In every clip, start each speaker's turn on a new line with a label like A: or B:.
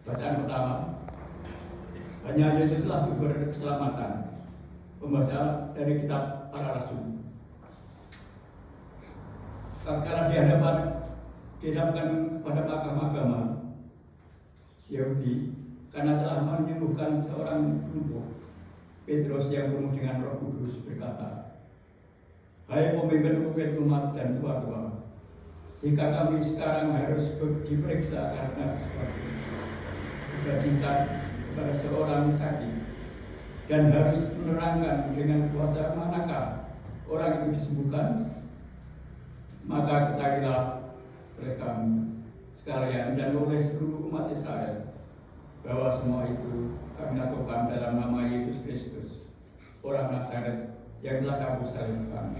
A: Bacaan pertama, hanya Yesuslah sumber keselamatan. Pembaca dari kitab Para Rasul. Tatkala dihadapkan kepada mahkamah agama Yahudi karena telah menyembuhkan seorang lumpuh, Petrus yang penuh dengan Roh Kudus berkata, "Hai pemimpin-pemimpin umat dan tua-tua, jika kami sekarang harus diperiksa karena sesuatu kebajikan kepada seorang sakit dan harus menerangkan dengan kuasa manakah orang itu disembuhkan, maka ketahuilah oleh kami sekalian dan oleh seluruh umat Israel bahwa semua itu kami lakukan dalam nama Yesus Kristus, orang Nazaret yang telah kamu salibkan,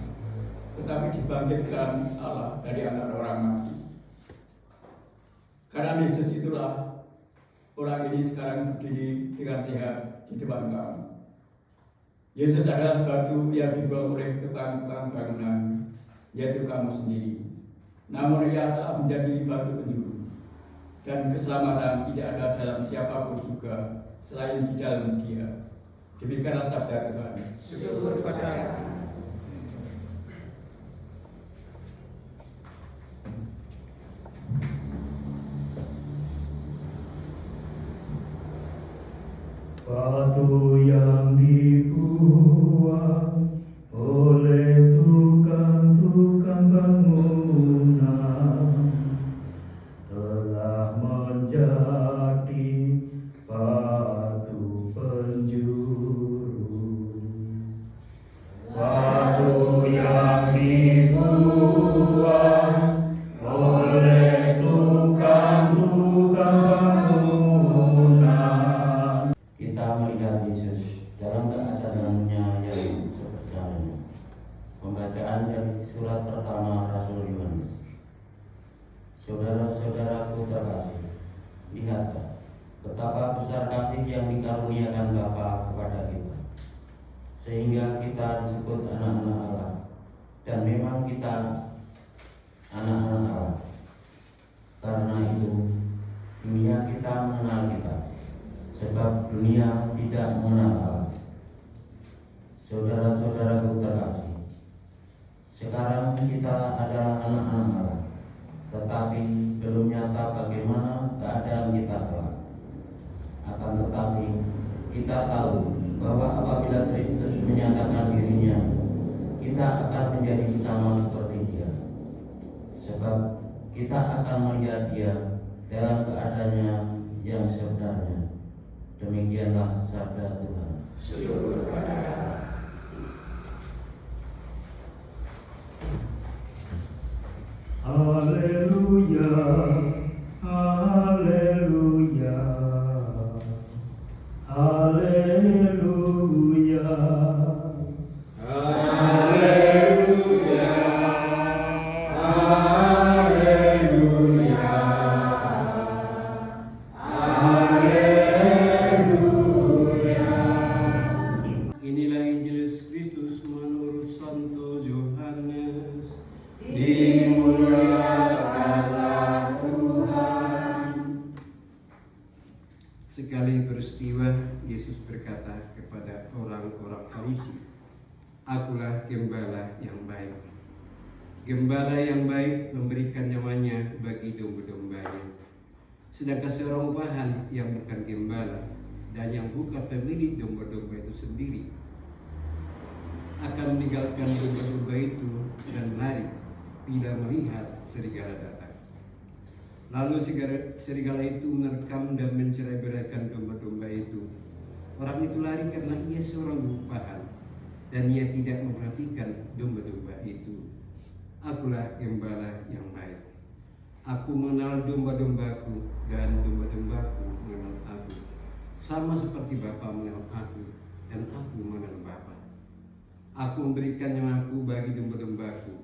A: tetapi dibangkitkan Allah dari antara orang mati. Karena Yesus itulah orang ini sekarang berdiri dengan sehat di depan kamu. Yesus adalah batu yang dibuang oleh tukang-tukang bangunan, yaitu kamu sendiri. Namun ia telah menjadi batu penjuru, dan keselamatan tidak ada dalam siapapun juga selain di dalam Dia. Demikianlah sabda Tuhan.
B: Syukur pada
C: batu yang dibuang oleh tukang-tukang bangunan telah menjadi batu penjuru. Batu yang dibuang oleh tukang-tukang bangunan. Kita melihat Yesus dalam keadaannya yang sebenarnya. Pembacaan dari surat pertama Rasul Yohanes. Saudara-saudaraku terkasih, lihatlah betapa besar kasih yang dikaruniakan Bapa kepada kita, sehingga kita disebut anak-anak Allah. Dan memang kita anak-anak Allah. Karena itu dunia kita mengenal kita, sebab dunia tidak mengenal Allah. Saudara-saudaraku terkasih, sekarang kita adalah anak-anak Allah, tetapi belum nyata bagaimana keadaan kita kelak. Akan tetapi kita tahu bahwa apabila Kristus menyatakan dirinya, kita akan menjadi sama seperti Dia, sebab kita akan melihat Dia dalam keadaannya yang sebenarnya. Demikianlah sabda Tuhan.
B: syukur pada Allah.
C: Haleluya, haleluya, haleluya,
B: Haleluya, haleluya, haleluya.
D: Inilah Injil Kristus menurut Santo Yohanes.
B: Dimuliakanlah Tuhan.
D: Sekali peristiwa, Yesus berkata kepada orang-orang Farisi, "Akulah gembala yang baik. Gembala yang baik memberikan nyawanya bagi domba-dombanya. Sedangkan seorang bahan yang bukan gembala dan yang bukan pemilik domba-domba itu sendiri akan meninggalkan domba-domba itu dan lari bila melihat serigala datang. Lalu serigala itu menerkam dan mencerai-beraikan domba-domba itu. Orang itu lari karena ia seorang bahan dan ia tidak memperhatikan domba-domba itu. Akulah gembala yang baik. Aku mengenal domba-dombaku dan domba-dombaku mengenal aku. Sama seperti Bapa mengenal aku dan aku mengenal Bapa. Aku memberikan nyawaku bagi domba-dombaku.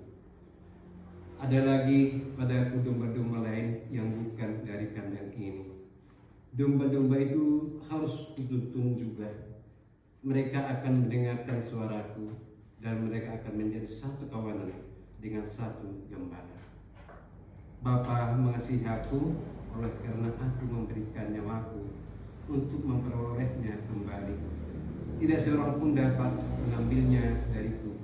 D: Ada lagi padaku domba-domba lain yang bukan dari kandang ini. Domba-domba itu harus kutuntun juga. Mereka akan mendengarkan suaraku dan mereka akan menjadi satu kawanan dengan satu gembala. Bapa mengasihi aku oleh karena aku memberikan nyawaku untuk memperolehnya kembali. Tidak seorang pun dapat mengambilnya dariku,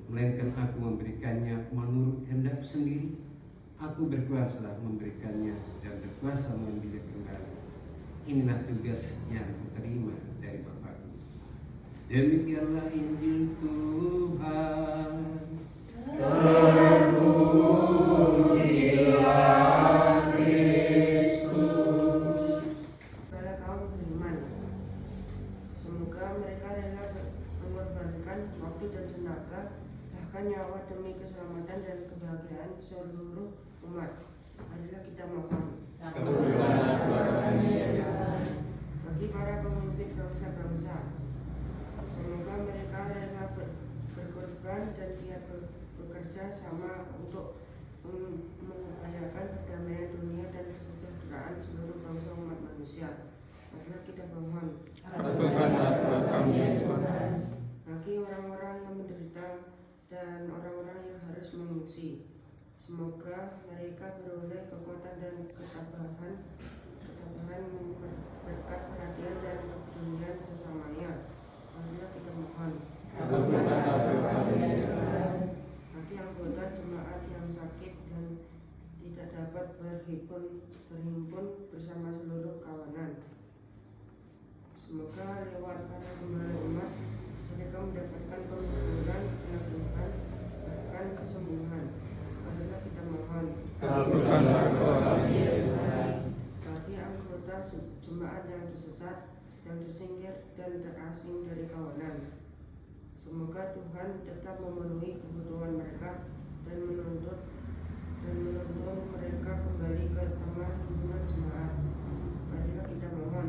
D: melainkan aku memberikannya menurut kehendak sendiri. Aku berkuasa memberikannya dan berkuasa mengambilnya kembali. Inilah tugas yang kuterima dari Bapakku. Demikianlah Injil Tuhan.
B: Terpujilah Kristus.
E: Kepada kaum beriman, semoga mereka rela mengorbankan waktu dan tenaga, bahkan nyawa demi keselamatan dan kebahagiaan seluruh umat. Marilah kita mohon. Bagi para pemimpin bangsa-bangsa, semoga mereka rela berkorban dan giat bekerja sama untuk mengupayakan perdamaian dunia dan kesejahteraan seluruh bangsa umat manusia. Marilah kita mohon. Bagi orang-orang yang menderita dan orang-orang yang harus mengungsi, semoga mereka beroleh kekuatan dan ketabahan berkat perhatian dan kepedulian sesamanya. Marilah kita mohon. Bagi anggota jemaat yang sakit dan tidak dapat berhimpun bersama seluruh kawanan, semoga lewat para gembala umat mereka mendapatkan penghiburan, peneguhan, bahkan kesembuhan. Marilah kita mohon. Bagi anggota jemaat yang tersesat, yang tersingkir dan terasing dari kawanan, semoga Tuhan tetap memenuhi kebutuhan mereka dan menuntun mereka kembali ke tengah hubungan jemaat. Marilah kita mohon.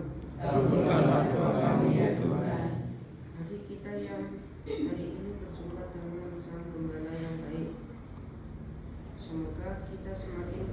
E: Bagi kita yang hari ini berjumpa dengan Sang Gembala yang baik, semoga kita semakin